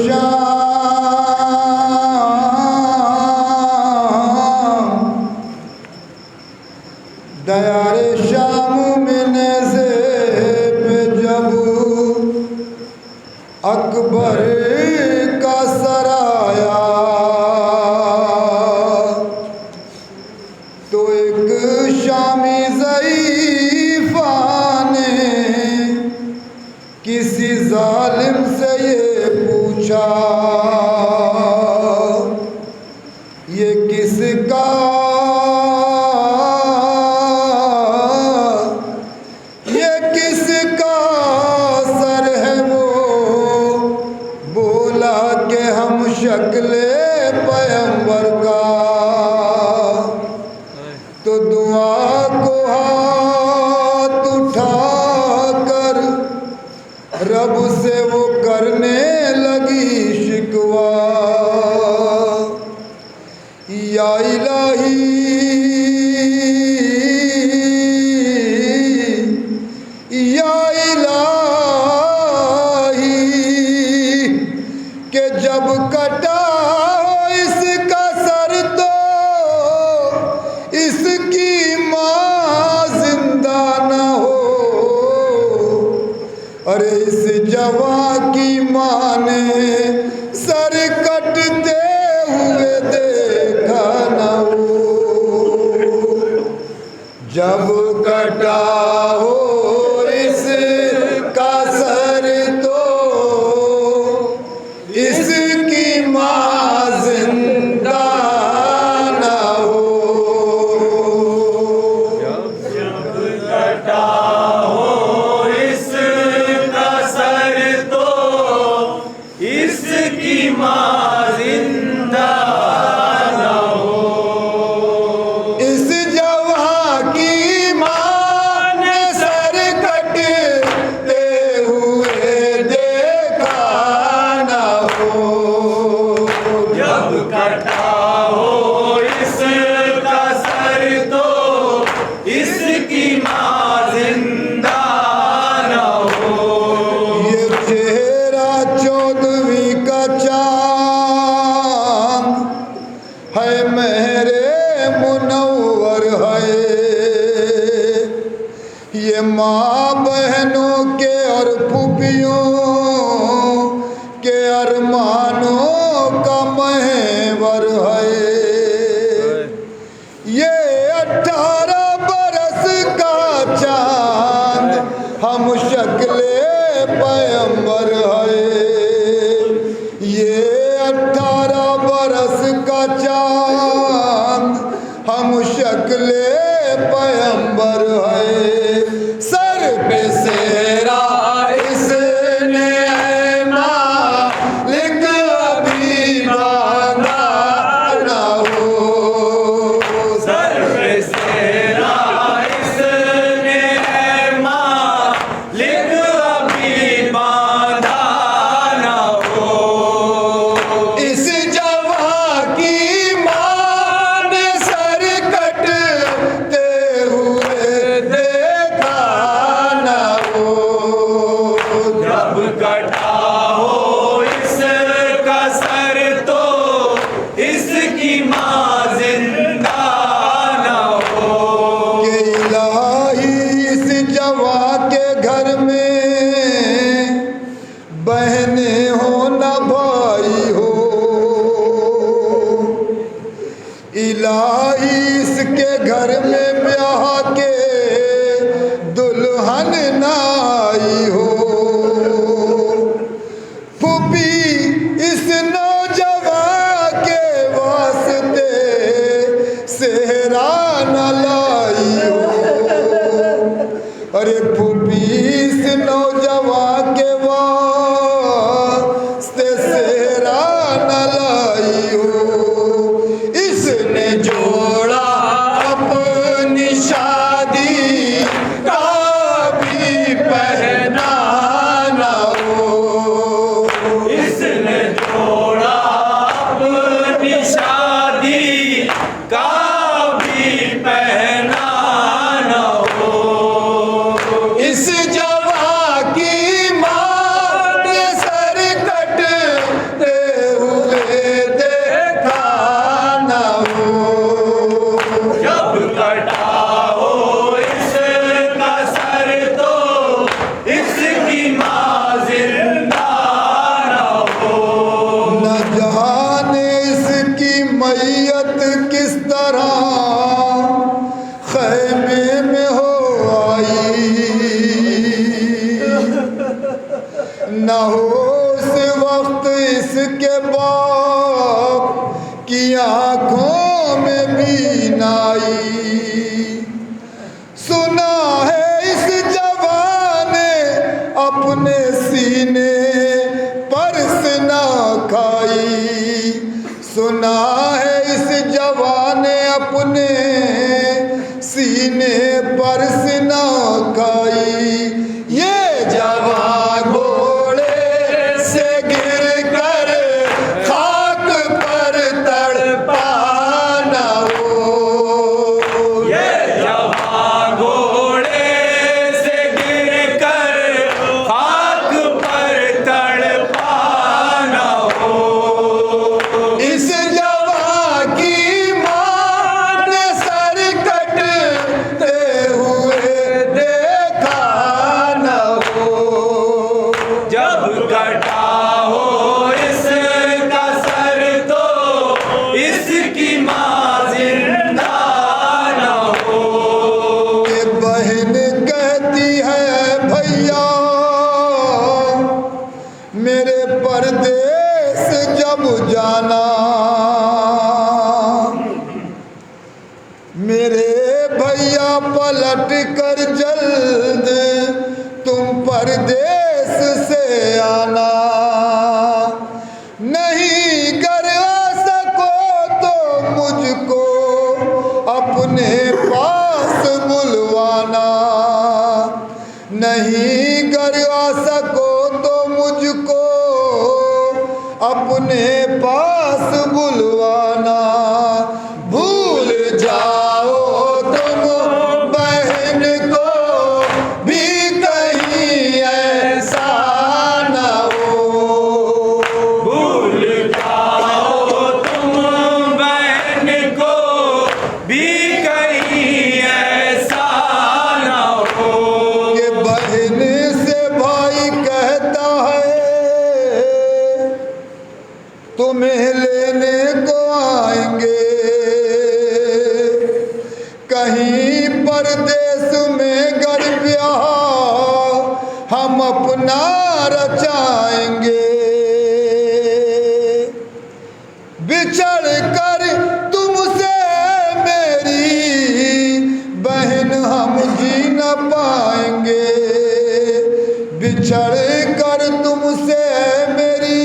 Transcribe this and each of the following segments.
शाम दया रे शाम मिलने से पे जब अकबर का सराया तो एक शामी ज़ईफ़ा ने किसी जालिम से ये पूछा, ये किसका सर है? वो बोला कि हम शक्ले पैगंबर का। तो दुआ को हाथ उठाकर रब से वो करने लगी शिकवा, या इलाही या इलाही के जब कटा इसका सर तो इसकी माँ जिंदा न हो। अरे इस जवां की माँ ने सर कटते हुए देखा न हो। जब कटा हो इसका सर तो इसकी माँ जिंदा न हो। जब कटा हो इसका सर तो इसकी माँ जिंदा न हो। इस जवां की माँ ने सर कटते हुए देखा न हो। जब कटा हो इसका सर तो इसकी माँ जिंदा न हो। ये चेहरा 14वीं का चांद है, मेरे मुनव्वर है। ये माँ बहनों के और फूफियों के अरमानों का महवर है। ये 18 बरस का चांद हम शक्ले पैगंबर है। ये 18 बरस का चांद हम शक्ले पैगंबर है। सर पे सेहरा इसने मालिक अभी बांधा न हो। सर पे सेहरा इसने मालिक अभी बांधा न हो। इस जवां की माँ ने सर कटते हुए देखा न हो। जब कटा हो इसका सर तो इसकी माँ जिंदा न हो। कि इलाही इस जवां के घर में बहने हो न भाई हो। इलाही इसके घर में ब्याह के दुल्हन न आई हो। फूफी इस नौजवान के वास्ते सेहरा न लाई हो। अरे फूफी इस नौजवान के वास्ते सेहरा न लाई हो। इसने जोड़ा अपनी शादी का भी पहना न हो। इस जिसके बाप की आंखों में बीनाई, सुना है इस जवान ने अपने सीने पर सना खाई, सुना है इस जवान ने अपने सीने पर सना खाई। ये जवान घोड़े से गिर कर खाक पर तड़पा न हो, ये जवान घोड़े से गिर कर खाक पर तड़पा न हो। इस जवान की मां ने सर कटते हुए देखा न हो, जब कटा हो इसका सर तो इसकी मां जिंदा न हो। कि बहन कहती है भैया मेरे परदेस जब जाना, मेरे भैया पलट कर जल्द तुम परदेस से आना, नहीं कर सको तो मुझको अपने पास बुलवाना, नहीं कर सको तो मुझको अपने पास बुलवाना। भूल जाओ तुम बहन को भी कहीं ऐसा न हो, भूल जाओ तुम बहन को भी कहीं ऐसा न हो। कि बहन से भाई कहता है तुम्हें लेने को आएंगे, कहीं परदेश में घर ब्याह हम अपना रचाएंगे, बिछड़ कर तुमसे मेरी बहन हम जी न पाएंगे, बिछड़ कर तुमसे मेरी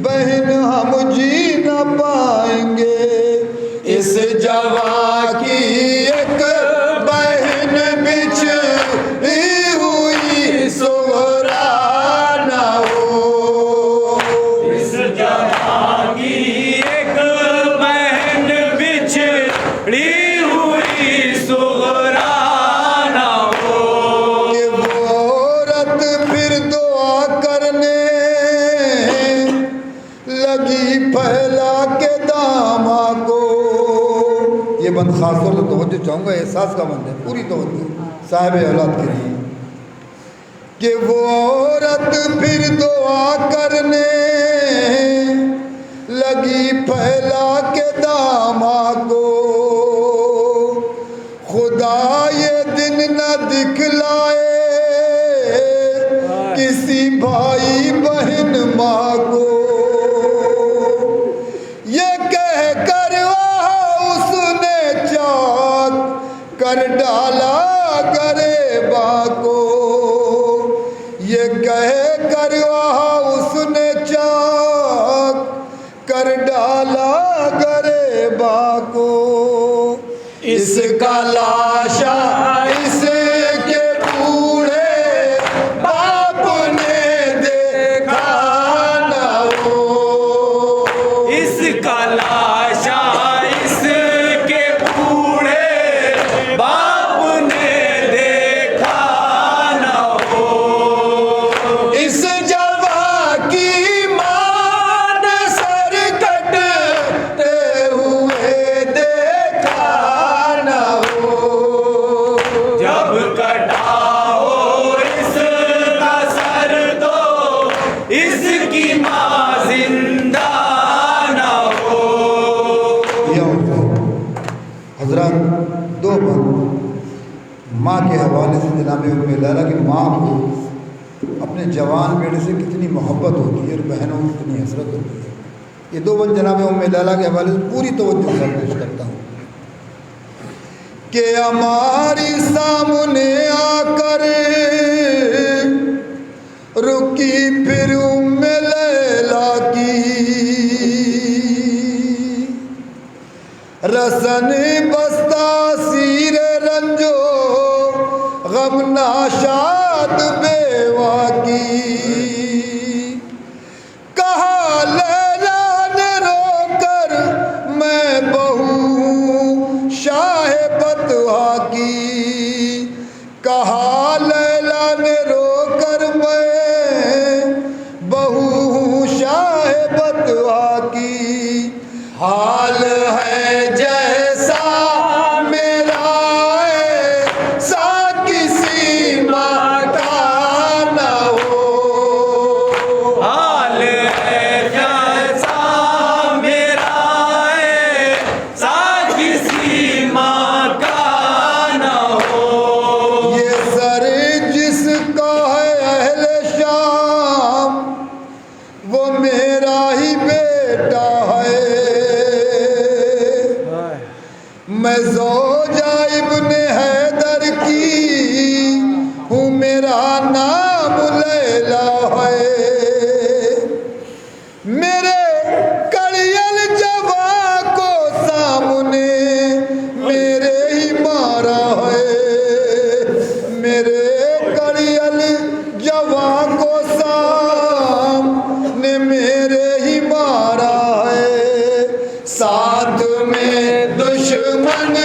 बहन हम जी न पाएंगे। इस जवा की एक बहन बिछड़ी हुई सोहरा न हो, इस जवां की एक बहन बिछड़ी हुई सुगरा न हो। कि वो औरत फिर दुआ करने लगी फैला के दामा को। ये बंद खास तौर से तवज्जो चाहूँगा, एहसास का बंद है, पूरी तवज्जो साहिब औलाद के लिए। कि वो औरत फिर दुआ करने लगी फैला के दामा को, खुदा ये दिन न दिखलाए किसी भाई बहन माँ को, ये कह कर उसने चाक कर डाला गरेबा को, ये कह कर उसने चाक कर डाला गरेबा को। इसका लाशा इसके बूढ़े बाप ने देखा न हो, इसका लाशा इसके बूढ़े बाप ने देखा न हो। इस जवा की मां ने सर कटते हुए देखा न हो, जब कटा हो इसका सर तो इसकी मां जिंदा न हो। हजरत दो बात माँ के हवाले से जनाब उम्मे लैला की माँ को अपने जवान बेटे से कितनी मोहब्बत होती है और बहनों की कितनी हसरत होती है। ये दो बन जनाब उम्मे लैला के हवाले से पूरी तवज्जो से पेश करता हूँ कि हमारी सामने आकर रुकी फिर उम्मे लैला की, रसन बस्ता सीर रंजो गम नाशाद बेवा की। कहा लैला ने रोकर मैं बहू शाह बतवा की, कहा लैला ने रोकर मैं बहू शाह बतवा की। हाल है जैसा मेरा ऐसा किसी माँ का न हो, हाल है जैसा मेरा ऐसा किसी माँ का न हो। ये सर जिसका है अहले शाम वो मेरा ही बेटा है। मैं ज़ौजा इब्ने हैदर की हूँ, मेरा नाम लैला है। मेरे कड़ियल जवा को सामने मेरे ही मारा है, मेरे कड़ियल जवा को सामने मेरे ही मारा है। साथ में दुश्मन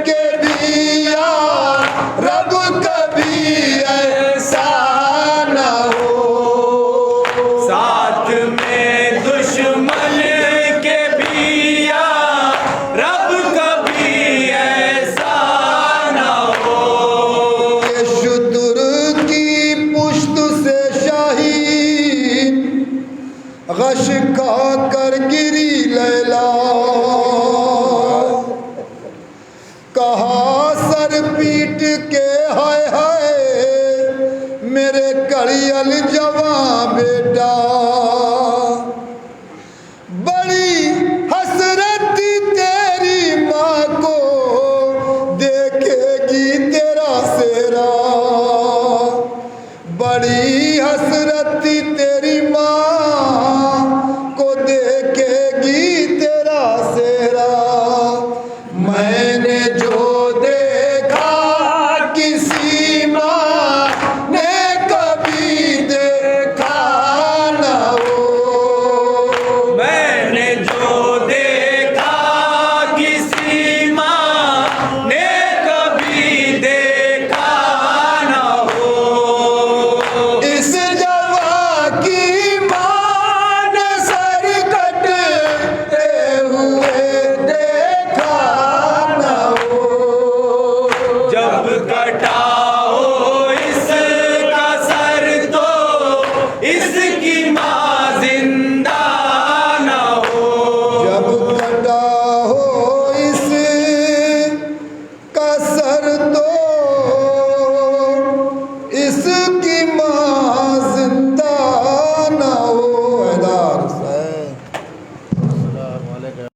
के भी यार रब कभी ऐसा न हो, साथ में दुश्मन के भी यार रब कभी ऐसा न हो। ये शुतुर की पुश्त से शाहीन गश खा कर गिरी लैला, कहा सर पीट के हाय हाय मेरे कड़ियल जवां बेटा।